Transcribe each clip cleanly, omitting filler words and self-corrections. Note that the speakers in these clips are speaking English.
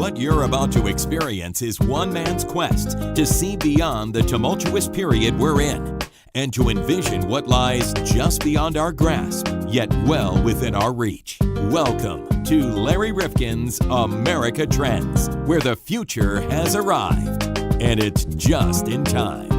What you're about to experience is one man's quest to see beyond the tumultuous period we're in and to envision what lies just beyond our grasp, yet well within our reach. Welcome to Larry Rifkin's America Trends, where the future has arrived, and it's just in time.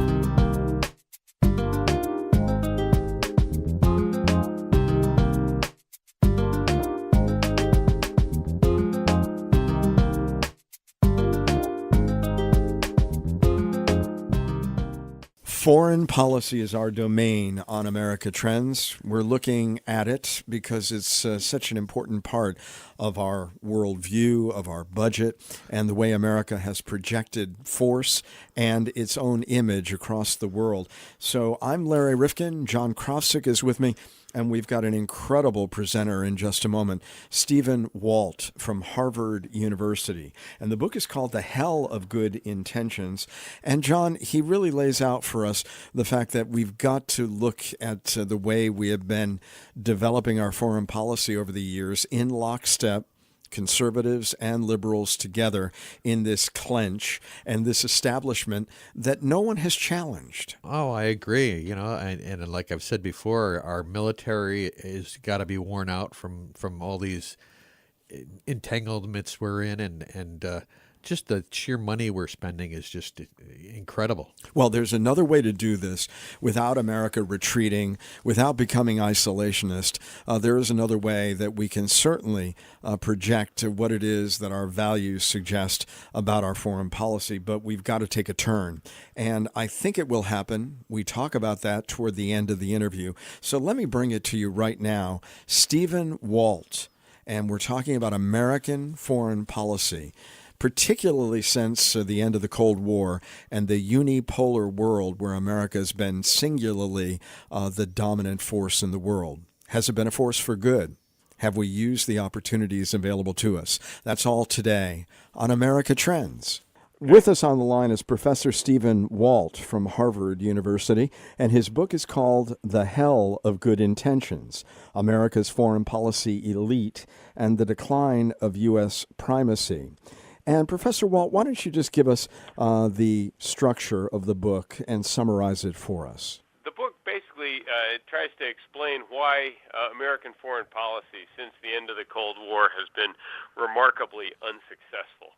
Foreign policy is our domain on America Trends. We're looking at it because it's such an important part of our worldview, of our budget, and the way America has projected force and its own image across the world. So I'm Larry Rifkin. John Krofsik is with me. And we've got an incredible presenter in just a moment, Stephen Walt from Harvard University. And the book is called The Hell of Good Intentions. And John, he really lays out for us the fact that we've got to look at the way we have been developing our foreign policy over the years in lockstep, conservatives and liberals together in this clench and this establishment that no one has challenged. Oh, I agree. And like I've said before, our military has got to be worn out from all these entanglements we're in, and just the sheer money we're spending is just incredible. Well, there's another way to do this without America retreating, without becoming isolationist. There is another way that we can certainly project what it is that our values suggest about our foreign policy, but we've got to take a turn. And I think it will happen. We talk about that toward the end of the interview. So let me bring it to you right now. Stephen Walt, and we're talking about American foreign policy, particularly since the end of the Cold War and the unipolar world where America has been singularly the dominant force in the world. Has it been a force for good? Have we used the opportunities available to us? That's all today on America Trends. With us on the line is Professor Stephen Walt from Harvard University, and his book is called The Hell of Good Intentions, America's Foreign Policy Elite and the Decline of U.S. Primacy. And Professor Walt, why don't you just give us the structure of the book and summarize it for us? The book basically tries to explain why American foreign policy since the end of the Cold War has been remarkably unsuccessful.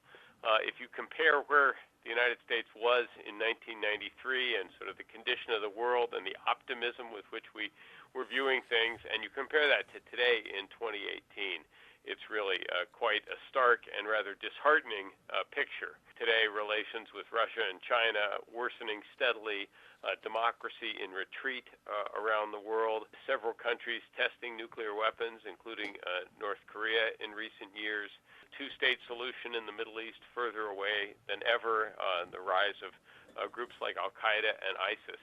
If you compare where the United States was in 1993 and sort of the condition of the world and the optimism with which we were viewing things, and you compare that to today in 2018, it's really quite a stark and rather disheartening picture. Today, relations with Russia and China worsening steadily, democracy in retreat around the world, several countries testing nuclear weapons, including North Korea in recent years, two-state solution in the Middle East further away than ever, the rise of groups like Al-Qaeda and ISIS.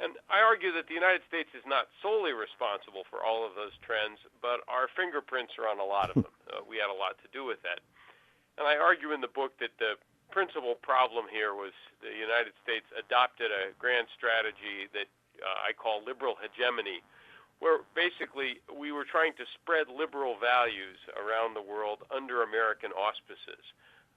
And I argue that the United States is not solely responsible for all of those trends, but our fingerprints are on a lot of them. We had a lot to do with that. And I argue in the book that the principal problem here was the United States adopted a grand strategy that I call liberal hegemony, where basically we were trying to spread liberal values around the world under American auspices.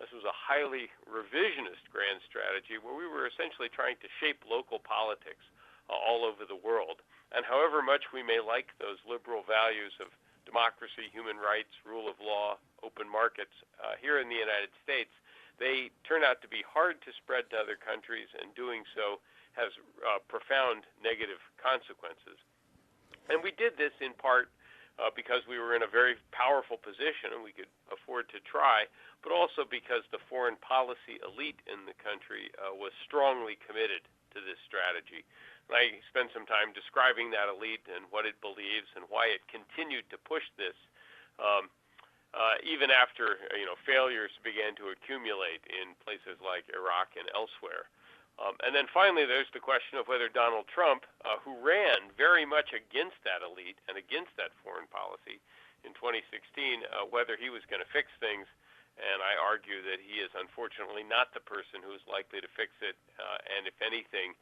This was a highly revisionist grand strategy where we were essentially trying to shape local politics all over the world. And however much we may like those liberal values of democracy, human rights, rule of law, open markets here in the United States, they turn out to be hard to spread to other countries, and doing so has profound negative consequences. And we did this in part because we were in a very powerful position and we could afford to try, but also because the foreign policy elite in the country was strongly committed to this strategy. And I spent some time describing that elite and what it believes and why it continued to push this even after failures began to accumulate in places like Iraq and elsewhere. And then finally, there's the question of whether Donald Trump, who ran very much against that elite and against that foreign policy in 2016, whether he was going to fix things. And I argue that he is unfortunately not the person who is likely to fix it. And if anything,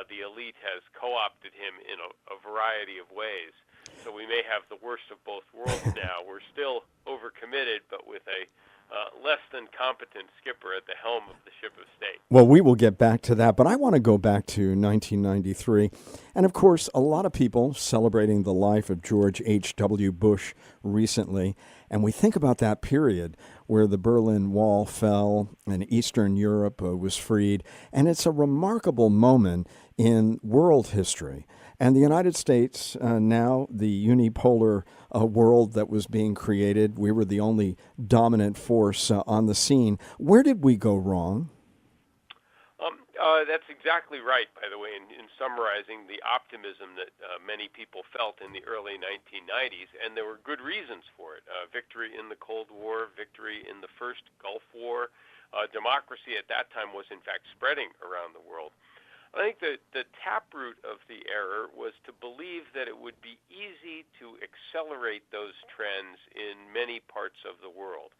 the elite has co-opted him in a variety of ways. So we may have the worst of both worlds now. We're still overcommitted, but with a less than competent skipper at the helm of the ship of state. Well, we will get back to that, but I want to go back to 1993. And of course, a lot of people celebrating the life of George H.W. Bush recently. And we think about that period where the Berlin Wall fell and Eastern Europe was freed. And it's a remarkable moment in world history. And the United States, now the unipolar world that was being created, we were the only dominant force on the scene. Where did we go wrong? That's exactly right, by the way, in summarizing the optimism that many people felt in the early 1990s, and there were good reasons for it. Victory in the Cold War, victory in the first Gulf War. Democracy at that time was, in fact, spreading around the world. I think that the taproot of the error was to believe that it would be easy to accelerate those trends in many parts of the world.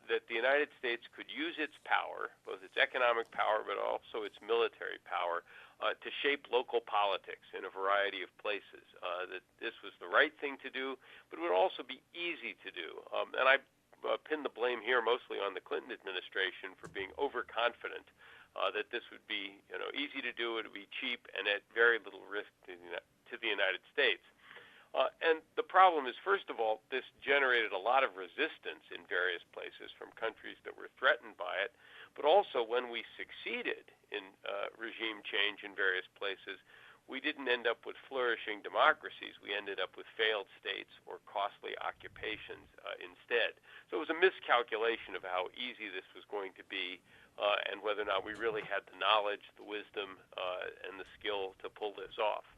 That the United States could use its power, both its economic power but also its military power, to shape local politics in a variety of places. That this was the right thing to do, but it would also be easy to do. And I pin the blame here mostly on the Clinton administration for being overconfident that this would be, easy to do, it would be cheap, and at very little risk to the United States. And the problem is, first of all, this generated a lot of resistance in various places from countries that were threatened by it. But also, when we succeeded in regime change in various places, we didn't end up with flourishing democracies. We ended up with failed states or costly occupations instead. So it was a miscalculation of how easy this was going to be and whether or not we really had the knowledge, the wisdom, and the skill to pull this off.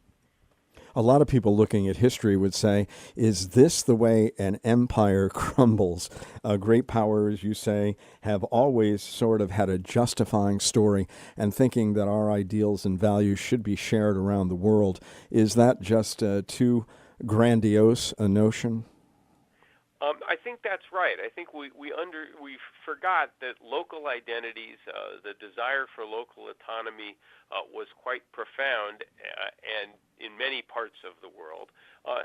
A lot of people looking at history would say, is this the way an empire crumbles? Great power, as you say, have always sort of had a justifying story and thinking that our ideals and values should be shared around the world. Is that just too grandiose a notion? I think that's right. I think we forgot that local identities, the desire for local autonomy, was quite profound and in many parts of the world.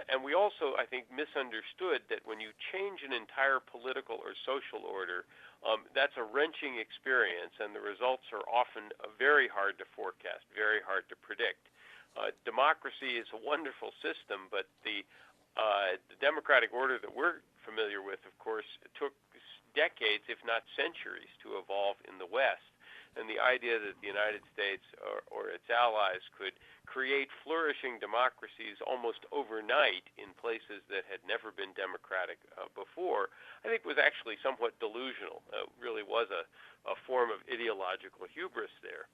And we also, I think, misunderstood that when you change an entire political or social order, that's a wrenching experience, and the results are often very hard to forecast, very hard to predict. Democracy is a wonderful system, but the democratic order that we're familiar with, of course, took decades, if not centuries, to evolve in the West. And the idea that the United States or its allies could create flourishing democracies almost overnight in places that had never been democratic before, I think was actually somewhat delusional. It really was a form of ideological hubris there.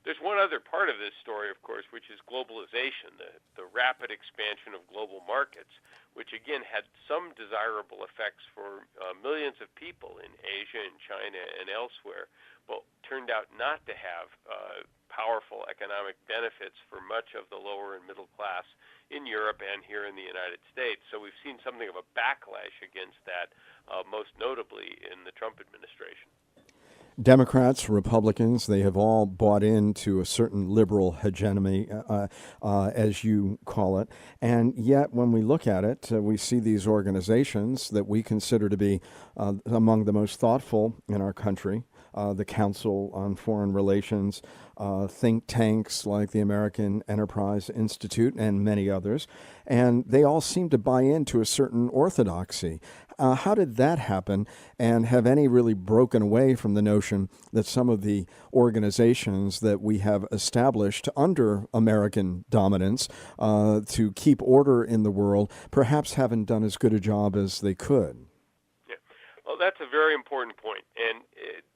There's one other part of this story, of course, which is globalization, the rapid expansion of global markets, which again had some desirable effects for millions of people in Asia and China and elsewhere, but turned out not to have powerful economic benefits for much of the lower and middle class in Europe and here in the United States. So we've seen something of a backlash against that, most notably in the Trump administration. Democrats, Republicans, they have all bought into a certain liberal hegemony, as you call it. And yet, when we look at it, we see these organizations that we consider to be among the most thoughtful in our country, the Council on Foreign Relations, think tanks like the American Enterprise Institute, and many others. And they all seem to buy into a certain orthodoxy. How did that happen? And have any really broken away from the notion that some of the organizations that we have established under American dominance to keep order in the world perhaps haven't done as good a job as they could? Yeah. Well, that's a very important point. And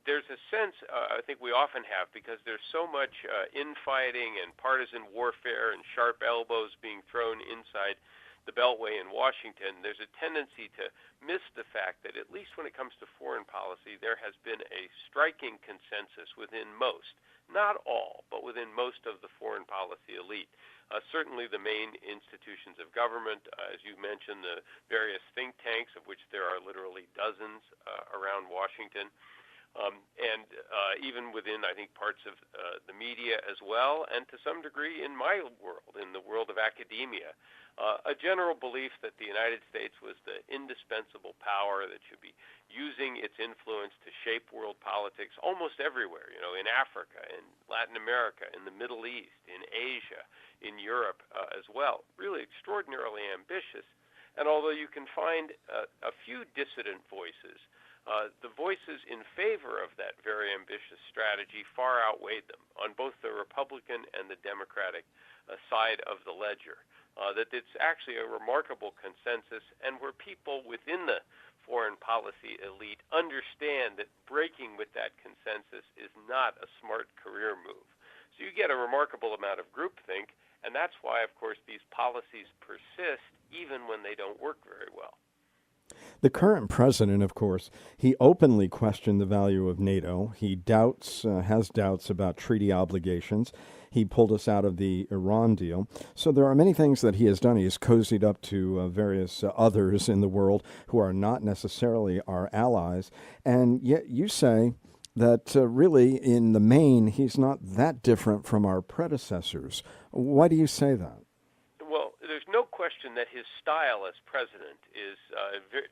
there's a sense, I think we often have, because there's so much infighting and partisan warfare and sharp elbows being thrown inside the Beltway in Washington, there's a tendency to miss the fact that, at least when it comes to foreign policy, there has been a striking consensus within most, not all, but within most of the foreign policy elite. Certainly the main institutions of government, as you mentioned, the various think tanks, of which there are literally dozens around Washington, And even within, I think, parts of the media as well, and to some degree in my world, in the world of academia, a general belief that the United States was the indispensable power that should be using its influence to shape world politics almost everywhere, in Africa, in Latin America, in the Middle East, in Asia, in Europe as well. Really extraordinarily ambitious. And although you can find a few dissident voices, the voices in favor of that very ambitious strategy far outweighed them on both the Republican and the Democratic side of the ledger. That it's actually a remarkable consensus, and where people within the foreign policy elite understand that breaking with that consensus is not a smart career move. So you get a remarkable amount of groupthink, and that's why, of course, these policies persist even when they don't work very well. The current president, of course, he openly questioned the value of NATO. He has doubts about treaty obligations. He pulled us out of the Iran deal. So there are many things that he has done. He has cozied up to various others in the world who are not necessarily our allies. And yet you say that really, in the main, he's not that different from our predecessors. Why do you say that? Well, there's no question that his style as president is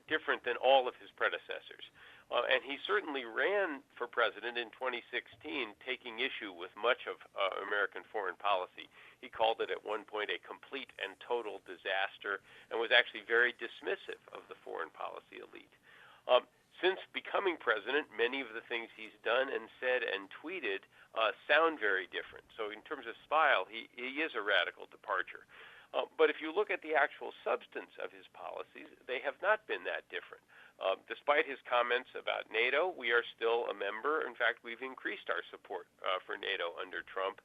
different than all of his predecessors. And he certainly ran for president in 2016, taking issue with much of American foreign policy. He called it at one point a complete and total disaster, and was actually very dismissive of the foreign policy elite. Since becoming president, many of the things he's done and said and tweeted sound very different. So in terms of style, he is a radical departure. But if you look at the actual substance of his policies, they have not been that different. Despite his comments about NATO, we are still a member. In fact, we've increased our support for NATO under Trump.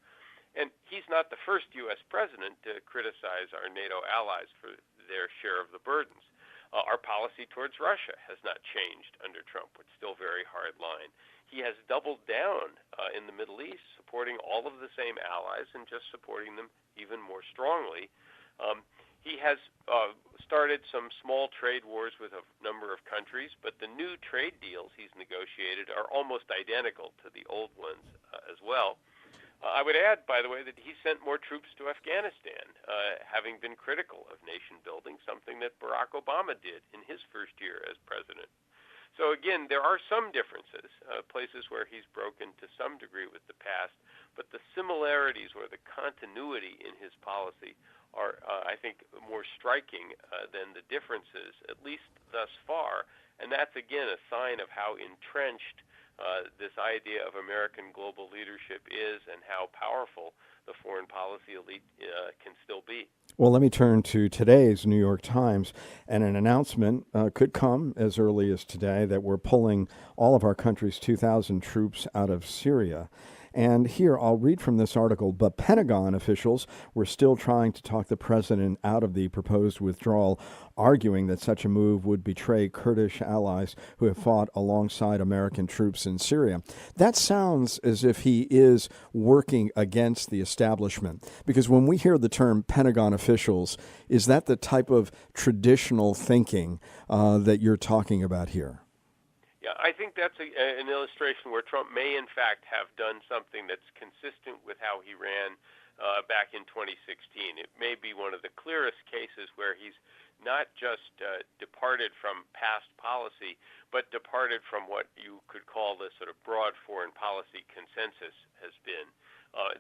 And he's not the first U.S. president to criticize our NATO allies for their share of the burdens. Our policy towards Russia has not changed under Trump. It's still very hard line. He has doubled down in the Middle East, supporting all of the same allies and just supporting them even more strongly. He has started some small trade wars with a number of countries, but the new trade deals he's negotiated are almost identical to the old ones as well. I would add, by the way, that he sent more troops to Afghanistan, having been critical of nation building, something that Barack Obama did in his first year as president. So again, there are some differences, places where he's broken to some degree with the past, but the similarities or the continuity in his policy are, I think, more striking than the differences, at least thus far. And that's, again, a sign of how entrenched this idea of American global leadership is and how powerful the foreign policy elite can still be. Well, let me turn to today's New York Times, and an announcement could come as early as today that we're pulling all of our country's 2,000 troops out of Syria. And here, I'll read from this article, but Pentagon officials were still trying to talk the president out of the proposed withdrawal, arguing that such a move would betray Kurdish allies who have fought alongside American troops in Syria. That sounds as if he is working against the establishment, because when we hear the term Pentagon officials, is that the type of traditional thinking that you're talking about here? Yeah, I think that's an illustration where Trump may, in fact, have done something that's consistent with how he ran back in 2016. It may be one of the clearest cases where he's not just departed from past policy, but departed from what you could call the sort of broad foreign policy consensus has been.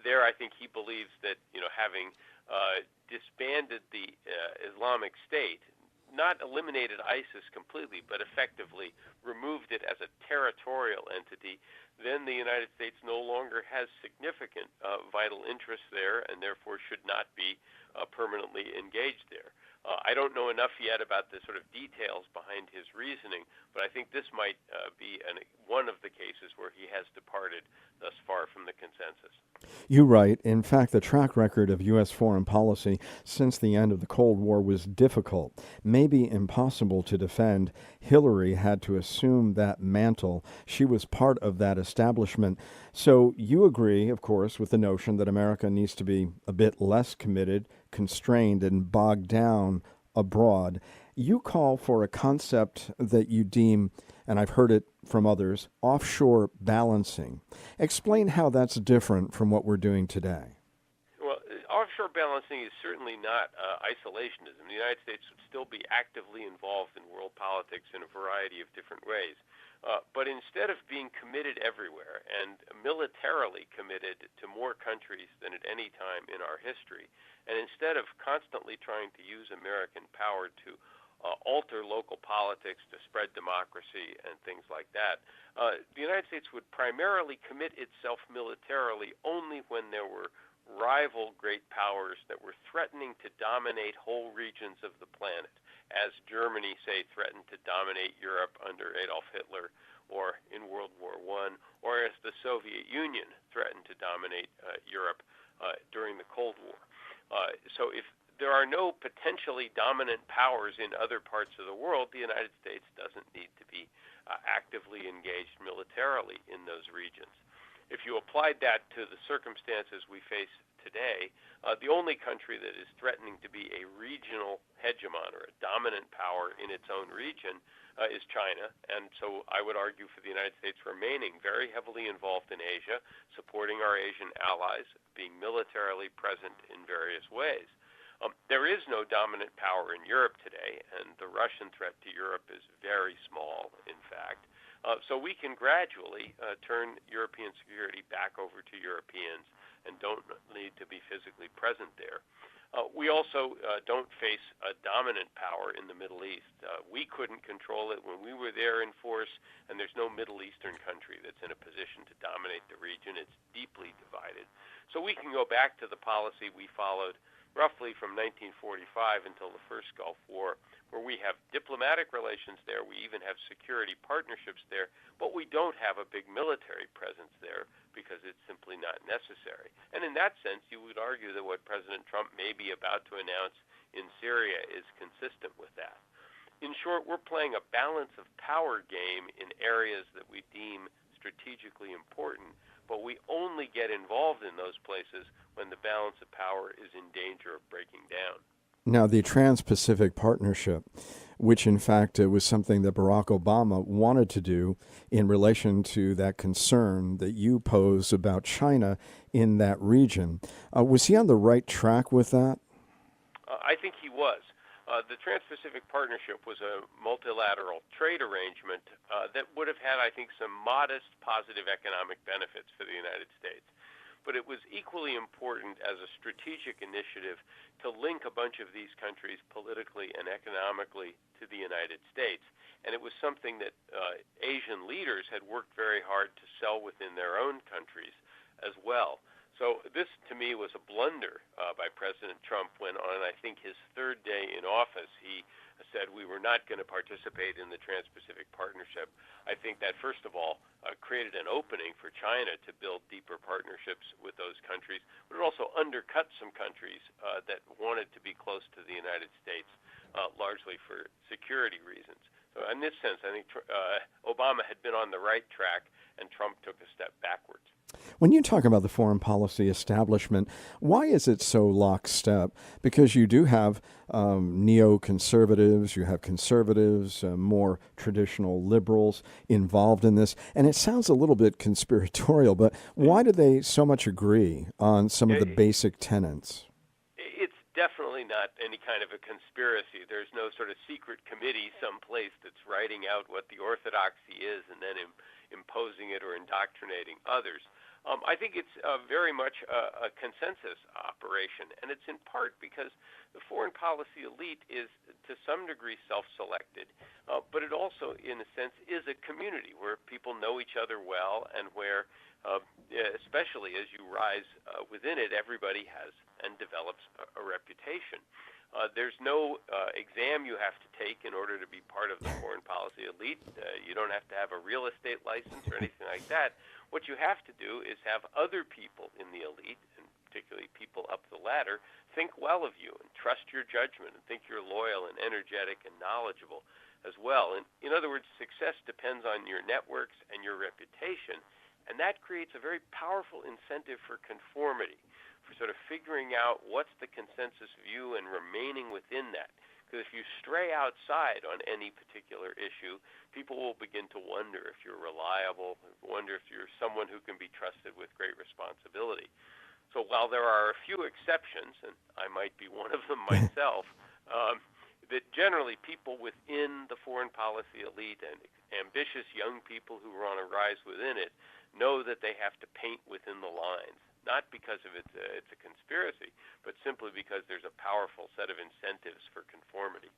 There, I think he believes that, having disbanded the Islamic State, not eliminated ISIS completely, but effectively removed it as a territorial entity, then the United States no longer has significant vital interests there and therefore should not be permanently engaged there. I don't know enough yet about the sort of details behind his reasoning, but I think this might be one of the cases where he has departed thus far from the consensus. You're right. In fact, the track record of U.S. foreign policy since the end of the Cold War was difficult, maybe impossible to defend. Hillary had to assume that mantle. She was part of that establishment. So you agree, of course, with the notion that America needs to be a bit less committed, constrained, and bogged down abroad, you call for a concept that you deem, and I've heard it from others, offshore balancing. Explain how that's different from what we're doing today. Well, offshore balancing is certainly not isolationism. The United States would still be actively involved in world politics in a variety of different ways. But instead of being committed everywhere and militarily committed to more countries than at any time in our history, and instead of constantly trying to use American power to alter local politics to spread democracy and things like that, the United States would primarily commit itself militarily only when there were rival great powers that were threatening to dominate whole regions of the planet, as Germany, say, threatened to dominate Europe under Adolf Hitler or in World War I, or as the Soviet Union threatened to dominate Europe during the Cold War. So if there are no potentially dominant powers in other parts of the world, the United States doesn't need to be actively engaged militarily in those regions. If you applied that to the circumstances we face today, the only country that is threatening to be a regional hegemon or a dominant power in its own region is China. And so I would argue for the United States remaining very heavily involved in Asia, supporting our Asian allies, being militarily present in various ways. There is no dominant power in Europe today, and the Russian threat to Europe is very small, in fact. So we can gradually turn European security back over to Europeans and don't need to be physically present there. We also don't face a dominant power in the Middle East. We couldn't control it when we were there in force, and there's no Middle Eastern country that's in a position to dominate the region. It's deeply divided. So we can go back to the policy we followed roughly from 1945 until the first Gulf War, where we have diplomatic relations there, we even have security partnerships there, but we don't have a big military presence there because it's simply not necessary. And in that sense, you would argue that what President Trump may be about to announce in Syria is consistent with that. In short, we're playing a balance of power game in areas that we deem strategically important, but we only get involved in those places when the balance of power is in danger of breaking down. Now, the Trans-Pacific Partnership, which in fact was something that Barack Obama wanted to do in relation to that concern that you pose about China in that region, was he on the right track with that? I think he was. The Trans-Pacific Partnership was a multilateral trade arrangement that would have had, I think, some modest positive economic benefits for the United States. But it was equally important as a strategic initiative to link a bunch of these countries politically and economically to the United States. And it was something that Asian leaders had worked very hard to sell within their own countries as well. So this, to me, was a blunder by President Trump when, on, I think, his third day in office, he said we were not going to participate in the Trans-Pacific Partnership. I think that, first of all, created an opening for China to build deeper partnerships with those countries, but it also undercut some countries that wanted to be close to the United States, largely for security reasons. So in this sense, I think Obama had been on the right track, and Trump took a step backwards. When you talk about the foreign policy establishment, why is it so lockstep? Because you do have neoconservatives, you have conservatives, more traditional liberals involved in this, and it sounds a little bit conspiratorial, but why do they so much agree on some of the basic tenets? It's definitely not any kind of a conspiracy. There's no sort of secret committee someplace that's writing out what the orthodoxy is and then imposing it or indoctrinating others. I think it's very much a consensus operation, and it's in part because the foreign policy elite is to some degree self-selected, but it also, in a sense, is a community where people know each other well and where, especially as you rise within it, everybody has and develops a reputation. There's no exam you have to take in order to be part of the foreign policy elite. You don't have to have a real estate license or anything like that. What you have to do is have other people in the elite, and particularly people up the ladder, think well of you and trust your judgment and think you're loyal and energetic and knowledgeable as well. And in other words, success depends on your networks and your reputation, and that creates a very powerful incentive for conformity, for sort of figuring out what's the consensus view and remaining within that. Because if you stray outside on any particular issue, people will begin to wonder if you're reliable, wonder if you're someone who can be trusted with great responsibility. So while there are a few exceptions, and I might be one of them myself, that generally people within the foreign policy elite and ambitious young people who are on a rise within it know that they have to paint within the lines, not because of it's a conspiracy, but simply because there's a powerful set of incentives for conformity.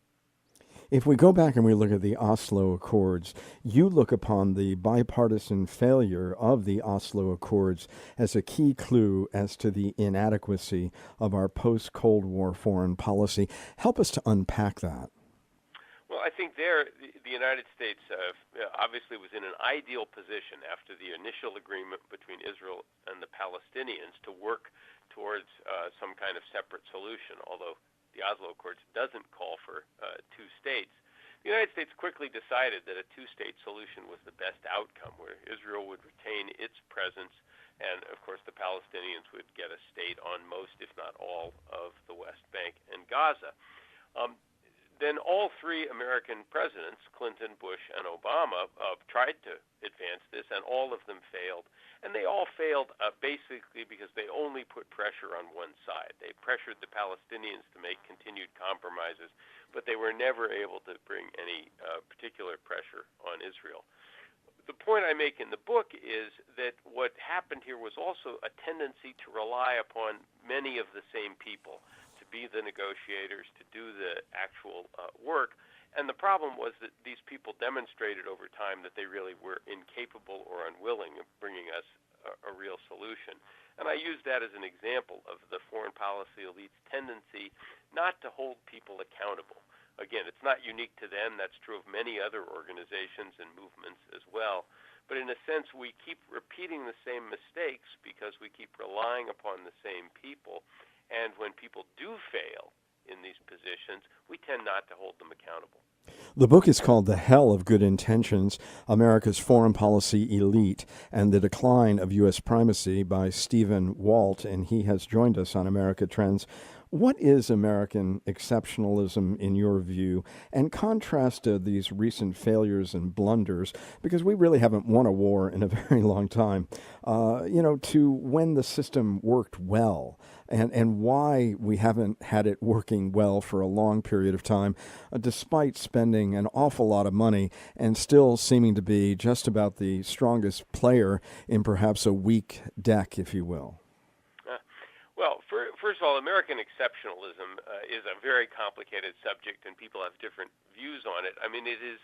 If we go back and we look at the Oslo Accords, you look upon the bipartisan failure of the Oslo Accords as a key clue as to the inadequacy of our post-Cold War foreign policy. Help us to unpack that. Well, I think the United States obviously was in an ideal position after the initial agreement between Israel and the Palestinians to work towards some kind of separate solution, although the Oslo Accords doesn't call for two states. The United States quickly decided that a two-state solution was the best outcome, where Israel would retain its presence, and of course the Palestinians would get a state on most, if not all, of the West Bank and Gaza. Then all three American presidents, Clinton, Bush, and Obama, tried to advance this, and all of them failed. And they all failed basically because they only put pressure on one side. They pressured the Palestinians to make continued compromises, but they were never able to bring any particular pressure on Israel. The point I make in the book is that what happened here was also a tendency to rely upon many of the same people to be the negotiators, to do the actual work. And the problem was that these people demonstrated over time that they really were incapable or unwilling of bringing us a real solution. And I use that as an example of the foreign policy elite's tendency not to hold people accountable. Again, it's not unique to them. That's true of many other organizations and movements as well. But in a sense, we keep repeating the same mistakes because we keep relying upon the same people. And when people do fail in these positions, we tend not to hold them accountable. The book is called The Hell of Good Intentions, America's Foreign Policy Elite and the Decline of U.S. Primacy by Stephen Walt, and he has joined us on America Trends. What is American exceptionalism in your view? And contrast these recent failures and blunders, because we really haven't won a war in a very long time, to when the system worked well and why we haven't had it working well for a long period of time, despite spending an awful lot of money and still seeming to be just about the strongest player in perhaps a weak deck, if you will. Well, first of all, American exceptionalism is a very complicated subject, and people have different views on it. I mean, it is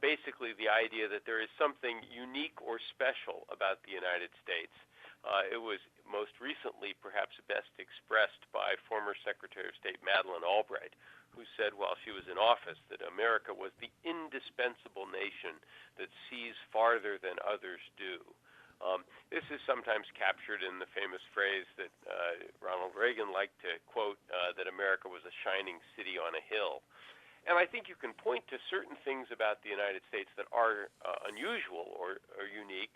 basically the idea that there is something unique or special about the United States. It was most recently perhaps best expressed by former Secretary of State Madeleine Albright, who said while she was in office that America was the indispensable nation that sees farther than others do. This is sometimes captured in the famous phrase that Ronald Reagan liked to quote, that America was a shining city on a hill. And I think you can point to certain things about the United States that are unusual or unique.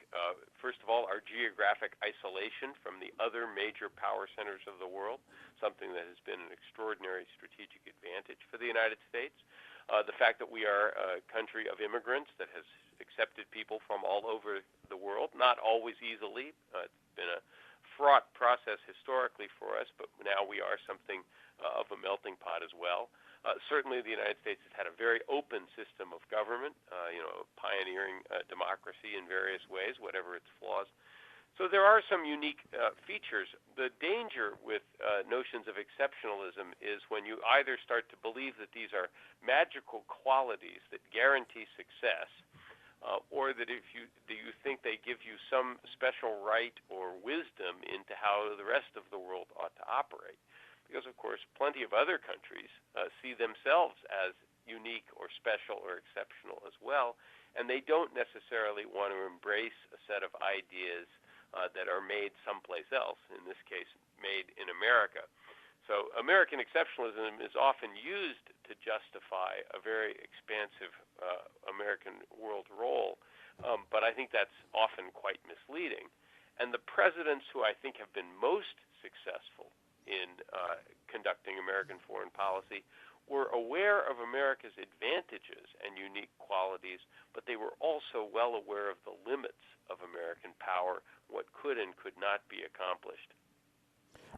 First of all, our geographic isolation from the other major power centers of the world, something that has been an extraordinary strategic advantage for the United States. The fact that we are a country of immigrants that has accepted people from all over the world, not always easily. It's been a fraught process historically for us, but now we are something of a melting pot as well. Certainly the United States has had a very open system of government, pioneering democracy in various ways, whatever its flaws. So there are some unique features. The danger with notions of exceptionalism is when you either start to believe that these are magical qualities that guarantee success, or that if you think they give you some special right or wisdom into how the rest of the world ought to operate. Because, of course, plenty of other countries see themselves as unique or special or exceptional as well, and they don't necessarily want to embrace a set of ideas that are made someplace else, in this case, made in America. So American exceptionalism is often used to justify a very expansive American world role, but I think that's often quite misleading. And the presidents who I think have been most successful in conducting American foreign policy were aware of America's advantages and unique qualities, but they were also well aware of the limits of American power, what could and could not be accomplished.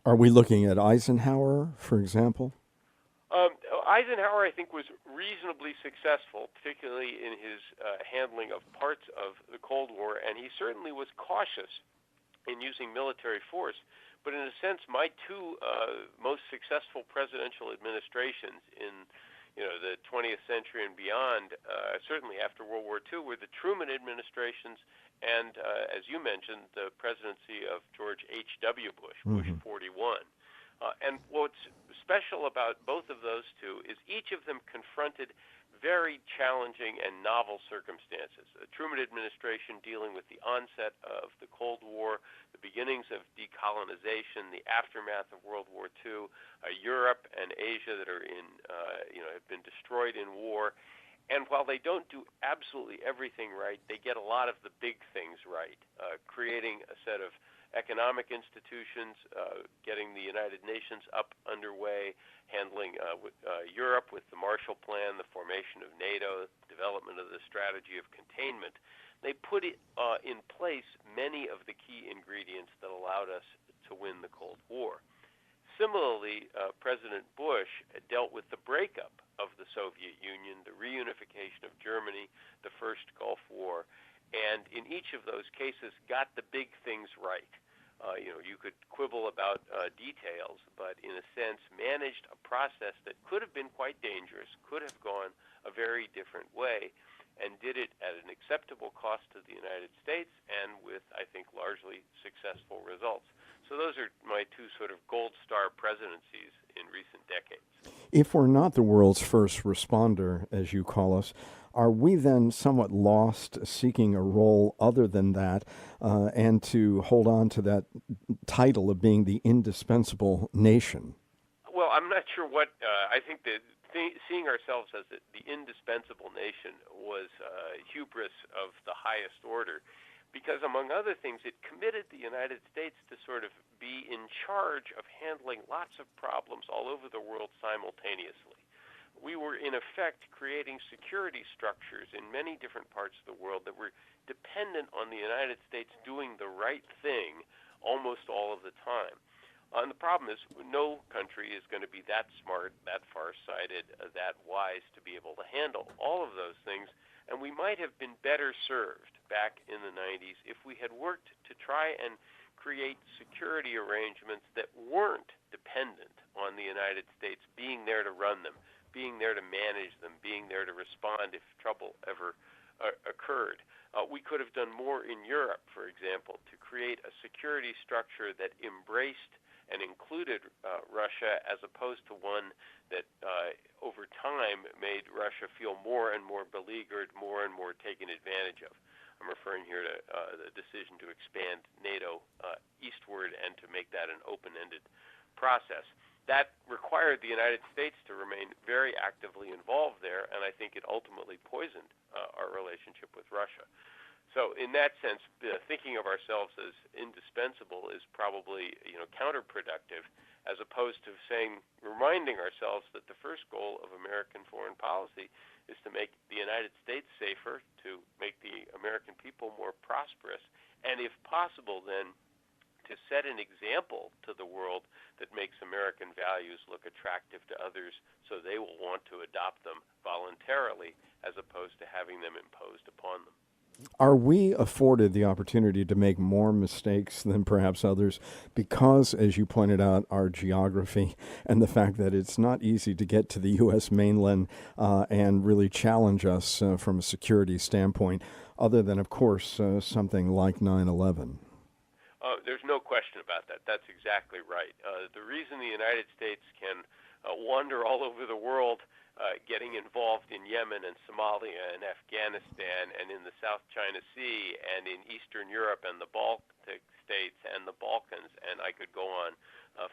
Are we looking at Eisenhower, for example? Eisenhower, I think, was reasonably successful, particularly in his handling of parts of the Cold War, and he certainly was cautious in using military force. But in a sense, my two most successful presidential administrations in the 20th century and beyond, certainly after World War II, were the Truman administrations and, as you mentioned, the presidency of George H.W. Bush, Bush 41. And what's special about both of those two is each of them confronted very challenging and novel circumstances. The Truman administration dealing with the onset of the Cold War, the beginnings of decolonization, the aftermath of World War II, Europe and Asia that are have been destroyed in war. And while they don't do absolutely everything right, they get a lot of the big things right, creating a set of economic institutions, getting the United Nations up underway, handling Europe with the Marshall Plan, the formation of NATO, development of the strategy of containment. They put in place many of the key ingredients that allowed us to win the Cold War. Similarly, President Bush dealt with the breakup of the Soviet Union, the reunification of Germany, the first Gulf War, and in each of those cases got the big things right. You could quibble about details, but in a sense managed a process that could have been quite dangerous, could have gone a very different way, and did it at an acceptable cost to the United States and with, I think, largely successful results. So those are my two sort of gold star presidencies in recent decades. If we're not the world's first responder, as you call us, are we then somewhat lost seeking a role other than that and to hold on to that title of being the indispensable nation? Well, I'm not sure what I think that seeing ourselves as the indispensable nation was hubris of the highest order, because among other things, it committed the United States to sort of be in charge of handling lots of problems all over the world simultaneously. We were, in effect, creating security structures in many different parts of the world that were dependent on the United States doing the right thing almost all of the time. And the problem is no country is going to be that smart, that far-sighted, that wise to be able to handle all of those things. And we might have been better served back in the 90s if we had worked to try and create security arrangements that weren't dependent on the United States being there to run them, being there to manage them, being there to respond if trouble ever occurred. We could have done more in Europe, for example, to create a security structure that embraced and included Russia as opposed to one that over time made Russia feel more and more beleaguered, more and more taken advantage of. I'm referring here to the decision to expand NATO eastward and to make that an open-ended process. That required the United States to remain very actively involved there, and I think it ultimately poisoned our relationship with Russia. So in that sense, thinking of ourselves as indispensable is probably counterproductive, as opposed to reminding ourselves that the first goal of American foreign policy is to make the United States safer, to make the American people more prosperous, and if possible then to set an example to the world that makes American values look attractive to others so they will want to adopt them voluntarily as opposed to having them imposed upon them. Are we afforded the opportunity to make more mistakes than perhaps others because, as you pointed out, our geography and the fact that it's not easy to get to the U.S. mainland and really challenge us from a security standpoint, other than, of course, something like 9/11? There's no question about that. That's exactly right. The reason the United States can wander all over the world getting involved in Yemen and Somalia and Afghanistan and in the South China Sea and in Eastern Europe and the Baltic states and the Balkans, and I could go on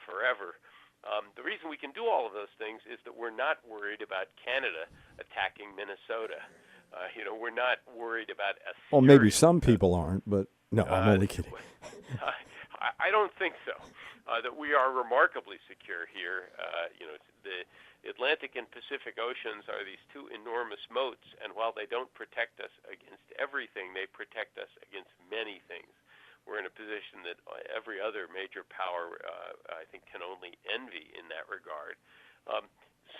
forever. The reason we can do all of those things is that we're not worried about Canada attacking Minnesota. We're not worried about a Well, maybe some people aren't, but no, I'm only kidding. I don't think so. that we are remarkably secure here. The Atlantic and Pacific Oceans are these two enormous moats, and while they don't protect us against everything, they protect us against many things. We're in a position that every other major power, I think, can only envy in that regard.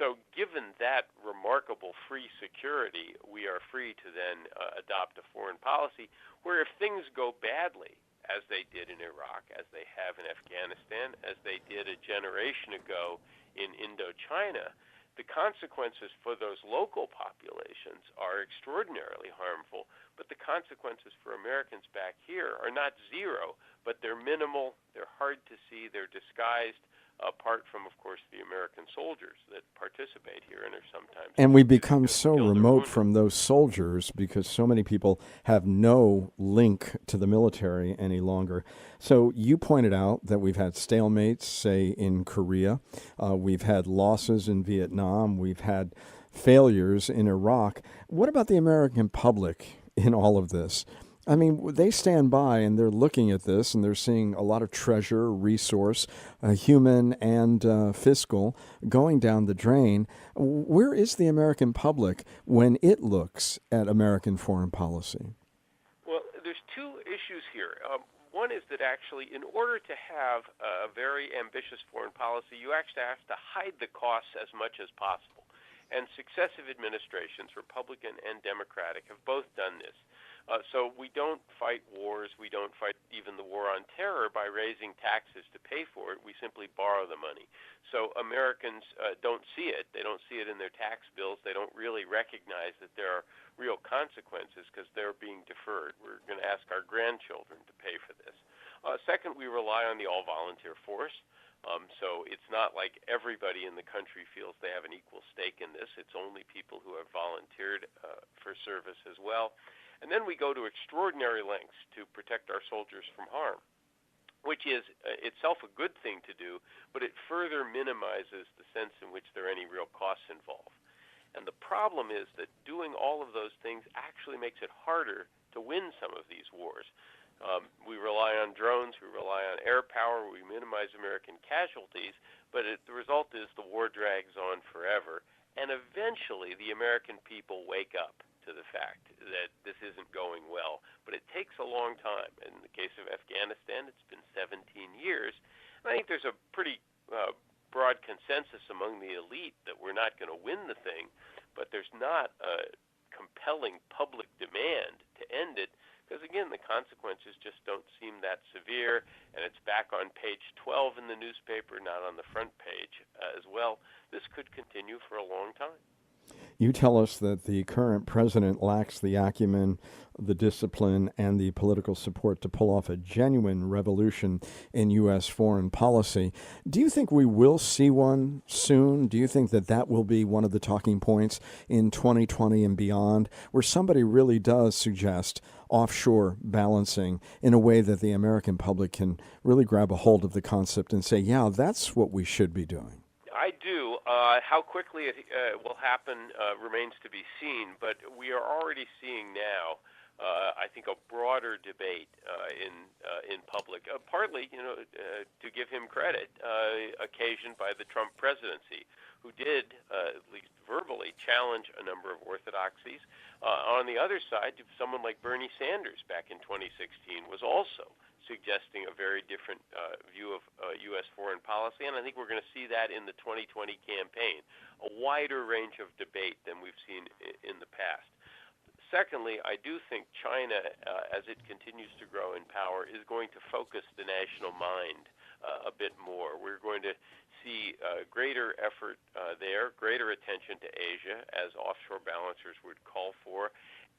So given that remarkable free security, we are free to then adopt a foreign policy where if things go badly, as they did in Iraq, as they have in Afghanistan, as they did a generation ago in Indochina, the consequences for those local populations are extraordinarily harmful, but the consequences for Americans back here are not zero, but they're minimal, they're hard to see, they're disguised, apart from, of course, the American soldiers that participate here and are sometimes... And we become so remote from those soldiers because so many people have no link to the military any longer. So you pointed out that we've had stalemates, say, in Korea. We've had losses in Vietnam. We've had failures in Iraq. What about the American public in all of this? I mean, they stand by and they're looking at this and they're seeing a lot of treasure, resource, human and fiscal, going down the drain. Where is the American public when it looks at American foreign policy? Well, there's two issues here. One is that actually, in order to have a very ambitious foreign policy, you actually have to hide the costs as much as possible. And successive administrations, Republican and Democratic, have both done this. So we don't fight wars. We don't fight even the war on terror by raising taxes to pay for it. We simply borrow the money. So Americans don't see it. They don't see it in their tax bills. They don't really recognize that there are real consequences because they're being deferred. We're going to ask our grandchildren to pay for this. Second, we rely on the all-volunteer force. So it's not like everybody in the country feels they have an equal stake in this. It's only people who have volunteered for service as well. And then we go to extraordinary lengths to protect our soldiers from harm, which is itself a good thing to do, but it further minimizes the sense in which there are any real costs involved. And the problem is that doing all of those things actually makes it harder to win some of these wars. We rely on drones, we rely on air power, we minimize American casualties, but the result is the war drags on forever, and eventually the American people wake up to the fact that this isn't going well. But it takes a long time. In the case of Afghanistan, it's been 17 years. And I think there's a pretty broad consensus among the elite that we're not going to win the thing, but there's not a compelling public demand to end it because, again, the consequences just don't seem that severe, and it's back on page 12 in the newspaper, not on the front page as well. This could continue for a long time. You tell us that the current president lacks the acumen, the discipline, and the political support to pull off a genuine revolution in U.S. foreign policy. Do you think we will see one soon? Do you think that that will be one of the talking points in 2020 and beyond, where somebody really does suggest offshore balancing in a way that the American public can really grab a hold of the concept and say, yeah, that's what we should be doing? I do. How quickly it will happen remains to be seen, but we are already seeing now, I think, a broader debate in public, partly, to give him credit, occasioned by the Trump presidency, who did, at least verbally, challenge a number of orthodoxies. On the other side, someone like Bernie Sanders back in 2016 was also suggesting a very different view of U.S. foreign policy, and I think we're going to see that in the 2020 campaign, a wider range of debate than we've seen in the past. Secondly, I do think China, as it continues to grow in power, is going to focus the national mind a bit more. We're going to see greater effort there, greater attention to Asia, as offshore balancers would call for,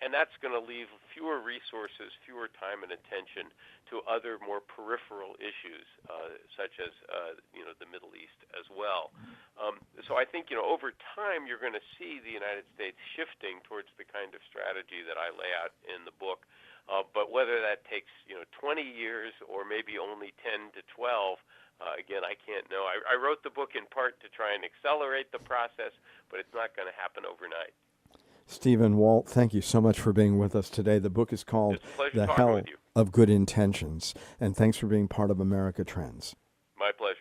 and that's going to leave fewer resources, fewer time and attention to other more peripheral issues, such as the Middle East as well. So I think over time you're going to see the United States shifting towards the kind of strategy that I lay out in the book. But whether that takes 20 years or maybe only 10 to 12, again, I can't know. I wrote the book in part to try and accelerate the process, but it's not going to happen overnight. Stephen, Walt, thank you so much for being with us today. The book is called The Hell of Good Intentions, and thanks for being part of America Trends. My pleasure.